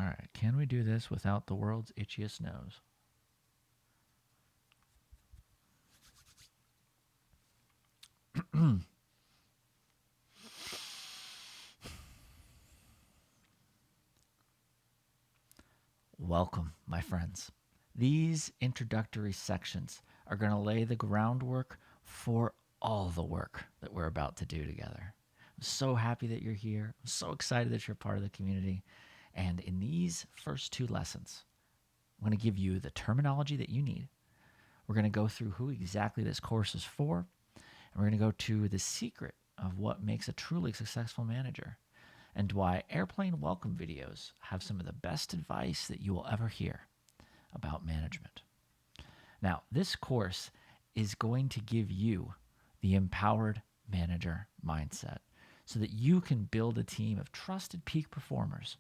right, can we do this without the world's itchiest nose? Welcome, my friends. These introductory sections are going to lay the groundwork for all the work that we're about to do together. I'm so happy that you're here. I'm so excited that you're part of the community. And in these first two lessons, I'm going to give you the terminology that you need. We're going to go through who exactly this course is for. And we're going to go to the secret of what makes a truly successful manager and why airplane welcome videos have some of the best advice that you will ever hear about management. Now, this course is going to give you the empowered manager mindset so that you can build a team of trusted peak performers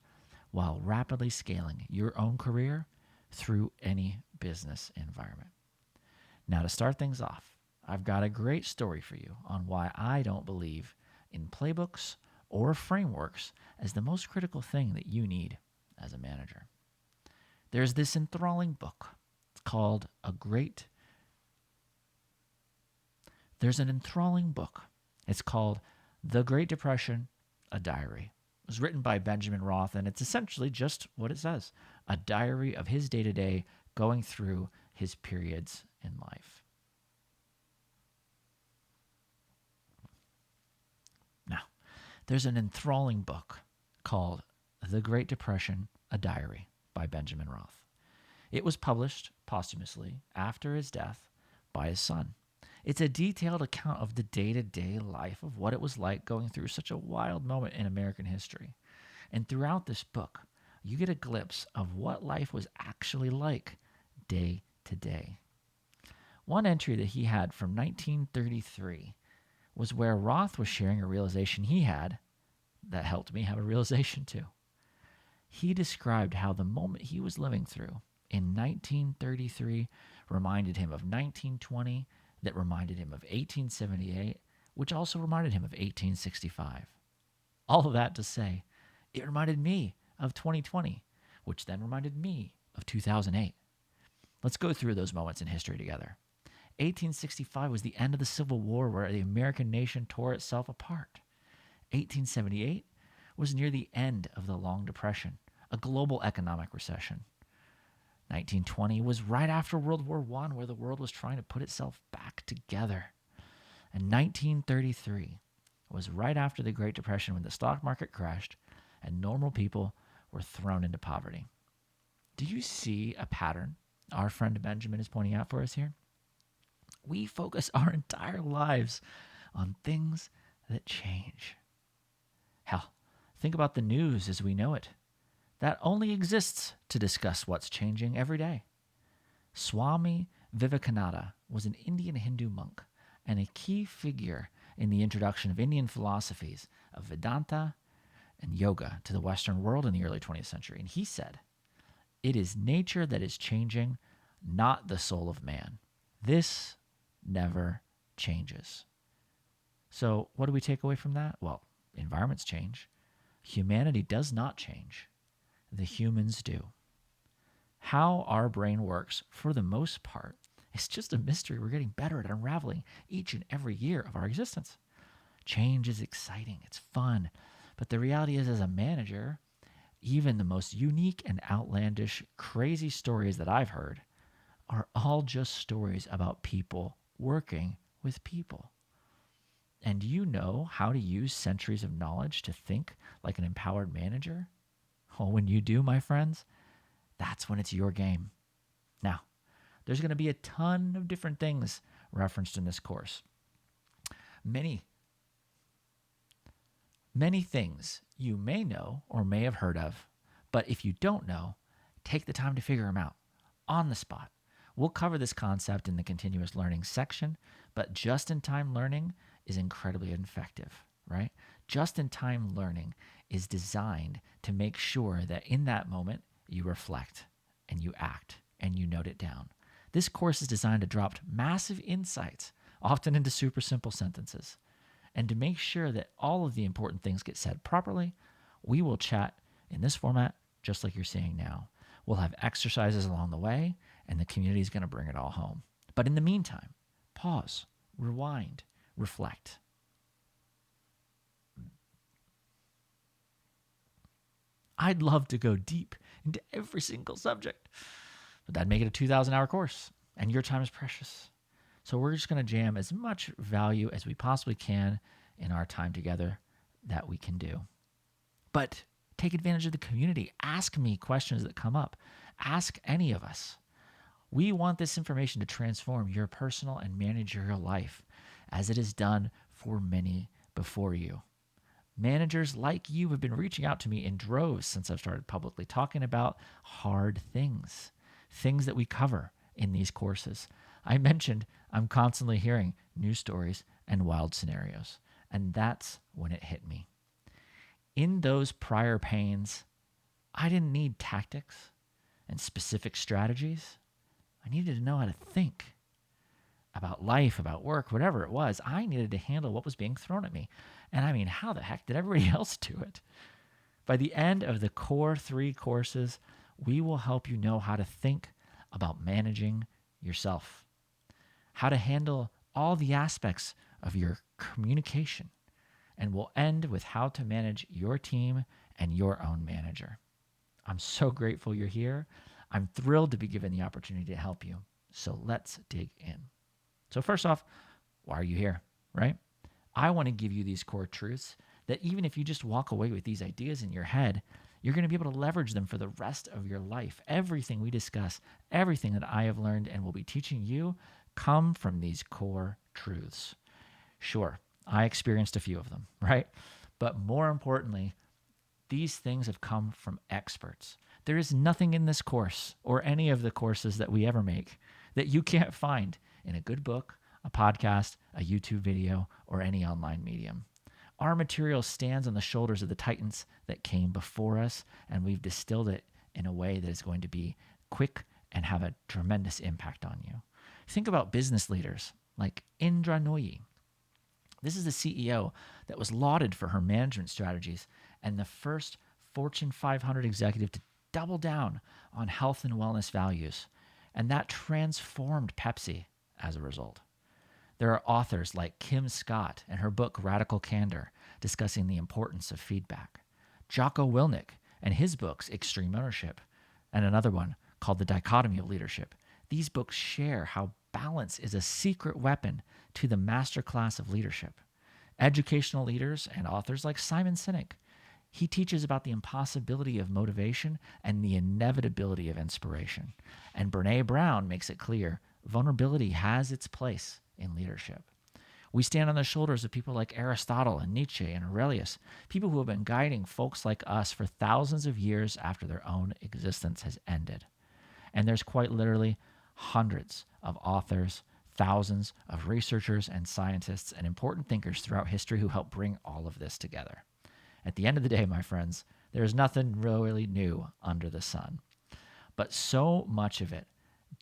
while rapidly scaling your own career through any business environment. Now, to start things off, I've got a great story for you on why I don't believe in playbooks or frameworks as the most critical thing that you need as a manager. There's this enthralling book. It's called There's an enthralling book. It's called The Great Depression, a Diary. It was written by Benjamin Roth, and it's essentially just what it says, a diary of his day-to-day going through his periods in life. Now, there's an enthralling book called The Great Depression, a Diary by Benjamin Roth. It was published posthumously after his death by his son. It's a detailed account of the day-to-day life of what it was like going through such a wild moment in American history. And throughout this book, you get a glimpse of what life was actually like day to day. One entry that he had from 1933 was where Roth was sharing a realization he had that helped me have a realization too. He described how the moment he was living through in 1933 reminded him of 1920, that reminded him of 1878, which also reminded him of 1865. All of that to say, it reminded me of 2020, which then reminded me of 2008. Let's go through those moments in history together. 1865 was the end of the Civil War, where the American nation tore itself apart. 1878 was near the end of the Long Depression, a global economic recession. 1920 was right after World War I, where the world was trying to put itself back together. And 1933 was right after the Great Depression, when the stock market crashed and normal people were thrown into poverty. Do you see a pattern our friend Benjamin is pointing out for us here? We focus our entire lives on things that change. Hell, think about the news as we know it. That only exists to discuss what's changing every day. Swami Vivekananda was an Indian Hindu monk and a key figure in the introduction of Indian philosophies of Vedanta and yoga to the Western world in the early 20th century. And he said, "It is nature that is changing, not the soul of man. This never changes." So what do we take away from that? Well, environments change. Humanity does not change. The humans do. How our brain works, for the most part, is just a mystery we're getting better at unraveling each and every year of our existence. Change is exciting, it's fun, but the reality is, as a manager, even the most unique and outlandish, crazy stories that I've heard are all just stories about people working with people. And you know how to use centuries of knowledge to think like an empowered manager? Well, when you do, my friends, that's when it's your game. Now, there's going to be a ton of different things referenced in this course. Many things you may know or may have heard of, but if you don't know, take the time to figure them out on the spot. We'll cover this concept in the continuous learning section, but just-in-time learning is incredibly effective, right? Just-in-time learning is designed to make sure that in that moment you reflect and you act and you note it down. This course is designed to drop massive insights, often into super simple sentences. And to make sure that all of the important things get said properly, we will chat in this format just like you're seeing now. We'll have exercises along the way, and the community is going to bring it all home. But in the meantime, pause, rewind, reflect. I'd love to go deep into every single subject, but that'd make it a 2,000-hour course, and your time is precious. So we're just going to jam as much value as we possibly can in our time together that we can do. But take advantage of the community. Ask me questions that come up. Ask any of us. We want this information to transform your personal and managerial life as it is done for many before you. Managers like you have been reaching out to me in droves since I've started publicly talking about hard things that we cover in these courses. I mentioned I'm constantly hearing news stories and wild scenarios, and that's when it hit me. In those prior pains, I didn't need tactics and specific strategies. I needed to know how to think about life, about work, whatever it was. I needed to handle what was being thrown at me. And I mean, how the heck did everybody else do it? By the end of the core 3 courses, we will help you know how to think about managing yourself, how to handle all the aspects of your communication, and we'll end with how to manage your team and your own manager. I'm so grateful you're here. I'm thrilled to be given the opportunity to help you. So let's dig in. So first off, why are you here, right? I want to give you these core truths that even if you just walk away with these ideas in your head, you're going to be able to leverage them for the rest of your life. Everything we discuss, everything that I have learned and will be teaching you come from these core truths. Sure, I experienced a few of them, right? But more importantly, these things have come from experts. There is nothing in this course or any of the courses that we ever make that you can't find in a good book, a podcast, a YouTube video, or any online medium. Our material stands on the shoulders of the titans that came before us, and we've distilled it in a way that is going to be quick and have a tremendous impact on you. Think about business leaders like Indra Nooyi. This is the CEO that was lauded for her management strategies and the first Fortune 500 executive to double down on health and wellness values. And that transformed Pepsi as a result. There are authors like Kim Scott and her book Radical Candor discussing the importance of feedback. Jocko Willink and his books Extreme Ownership, and another one called The Dichotomy of Leadership. These books share how balance is a secret weapon to the masterclass of leadership. Educational leaders and authors like Simon Sinek. He teaches about the impossibility of motivation and the inevitability of inspiration. And Brené Brown makes it clear vulnerability has its place in leadership. We stand on the shoulders of people like Aristotle and Nietzsche and Aurelius, people who have been guiding folks like us for thousands of years after their own existence has ended. And there's quite literally hundreds of authors, thousands of researchers and scientists and important thinkers throughout history who help bring all of this together. At the end of the day, my friends, there is nothing really new under the sun. But so much of it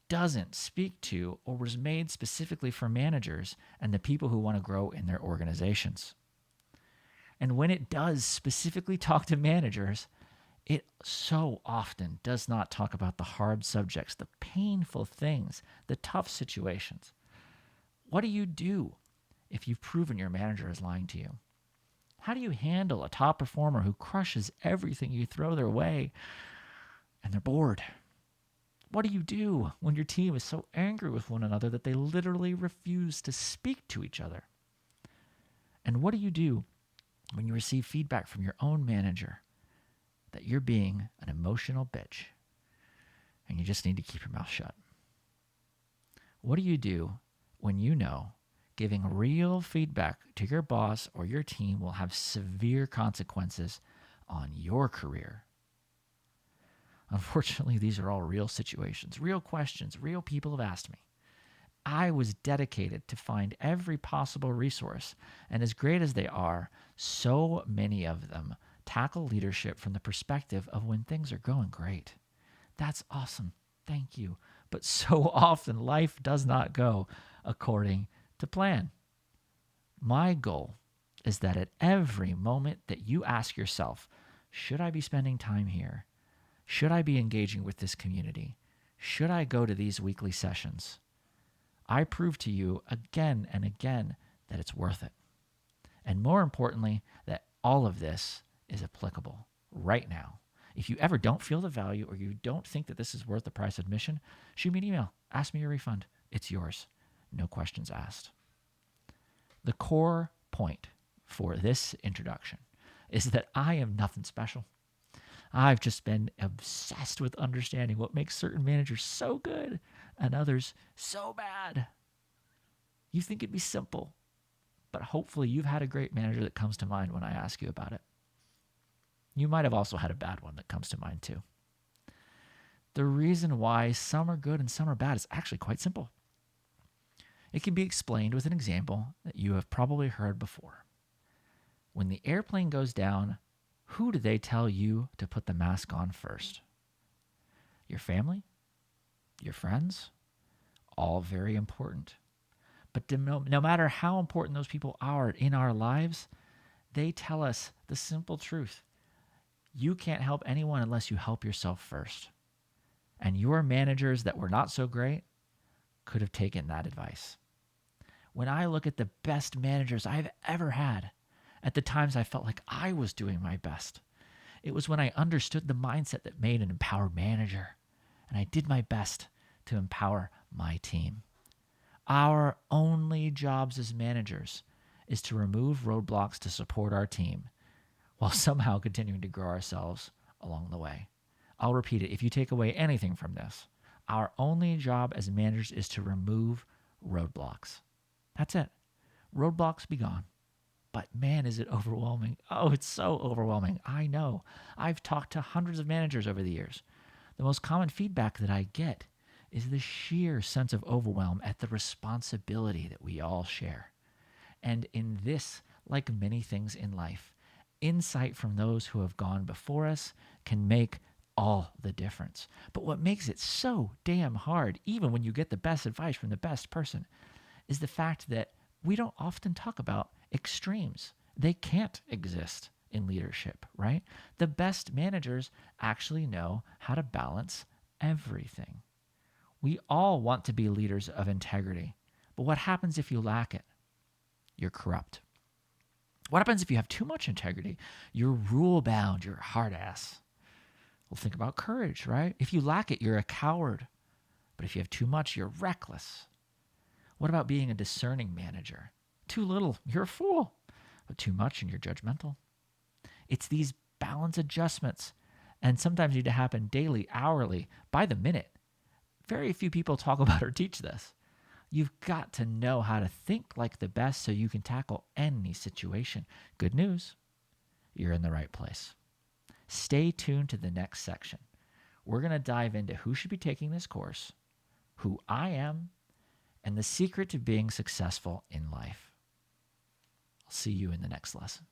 doesn't speak to or was made specifically for managers and the people who want to grow in their organizations. And when it does specifically talk to managers, it so often does not talk about the hard subjects, the painful things, the tough situations. What do you do if you've proven your manager is lying to you? How do you handle a top performer who crushes everything you throw their way and they're bored? What do you do when your team is so angry with one another that they literally refuse to speak to each other? And what do you do when you receive feedback from your own manager that you're being an emotional bitch and you just need to keep your mouth shut? What do you do when you know giving real feedback to your boss or your team will have severe consequences on your career? Unfortunately, these are all real situations, real questions, real people have asked me. I was dedicated to find every possible resource, and as great as they are, so many of them tackle leadership from the perspective of when things are going great. That's awesome. Thank you. But so often life does not go according to plan. My goal is that at every moment that you ask yourself, should I be spending time here? Should I be engaging with this community? Should I go to these weekly sessions? I prove to you again and again that it's worth it. And more importantly, that all of this is applicable right now. If you ever don't feel the value or you don't think that this is worth the price of admission, shoot me an email. Ask me your refund. It's yours. No questions asked. The core point for this introduction is that I am nothing special. I've just been obsessed with understanding what makes certain managers so good and others so bad. You think it'd be simple, but hopefully you've had a great manager that comes to mind when I ask you about it. You might have also had a bad one that comes to mind too. The reason why some are good and some are bad is actually quite simple. It can be explained with an example that you have probably heard before. When the airplane goes down, who do they tell you to put the mask on first? Your family? Your friends? All very important. But no matter how important those people are in our lives, they tell us the simple truth. You can't help anyone unless you help yourself first. And your managers that were not so great could have taken that advice. When I look at the best managers I've ever had, at the times I felt like I was doing my best, it was when I understood the mindset that made an empowered manager, and I did my best to empower my team. Our only jobs as managers is to remove roadblocks to support our team while somehow continuing to grow ourselves along the way. I'll repeat it. If you take away anything from this, our only job as managers is to remove roadblocks. That's it. Roadblocks be gone. But man, is it overwhelming. Oh, it's so overwhelming. I know. I've talked to hundreds of managers over the years. The most common feedback that I get is the sheer sense of overwhelm at the responsibility that we all share. And in this, like many things in life, insight from those who have gone before us can make all the difference. But what makes it so damn hard, even when you get the best advice from the best person, is the fact that we don't often talk about extremes. They can't exist in leadership, right? The best managers actually know how to balance everything. We all want to be leaders of integrity, but what happens if you lack it? You're corrupt. What happens if you have too much integrity? You're rule-bound, you're a hard ass. Well, think about courage, right? If you lack it, you're a coward. But if you have too much, you're reckless. What about being a discerning manager? Too little, you're a fool. But too much, and you're judgmental. It's these balance adjustments, and sometimes need to happen daily, hourly, by the minute. Very few people talk about or teach this. You've got to know how to think like the best so you can tackle any situation. Good news, you're in the right place. Stay tuned to the next section. We're going to dive into who should be taking this course, who I am, and the secret to being successful in life. I'll see you in the next lesson.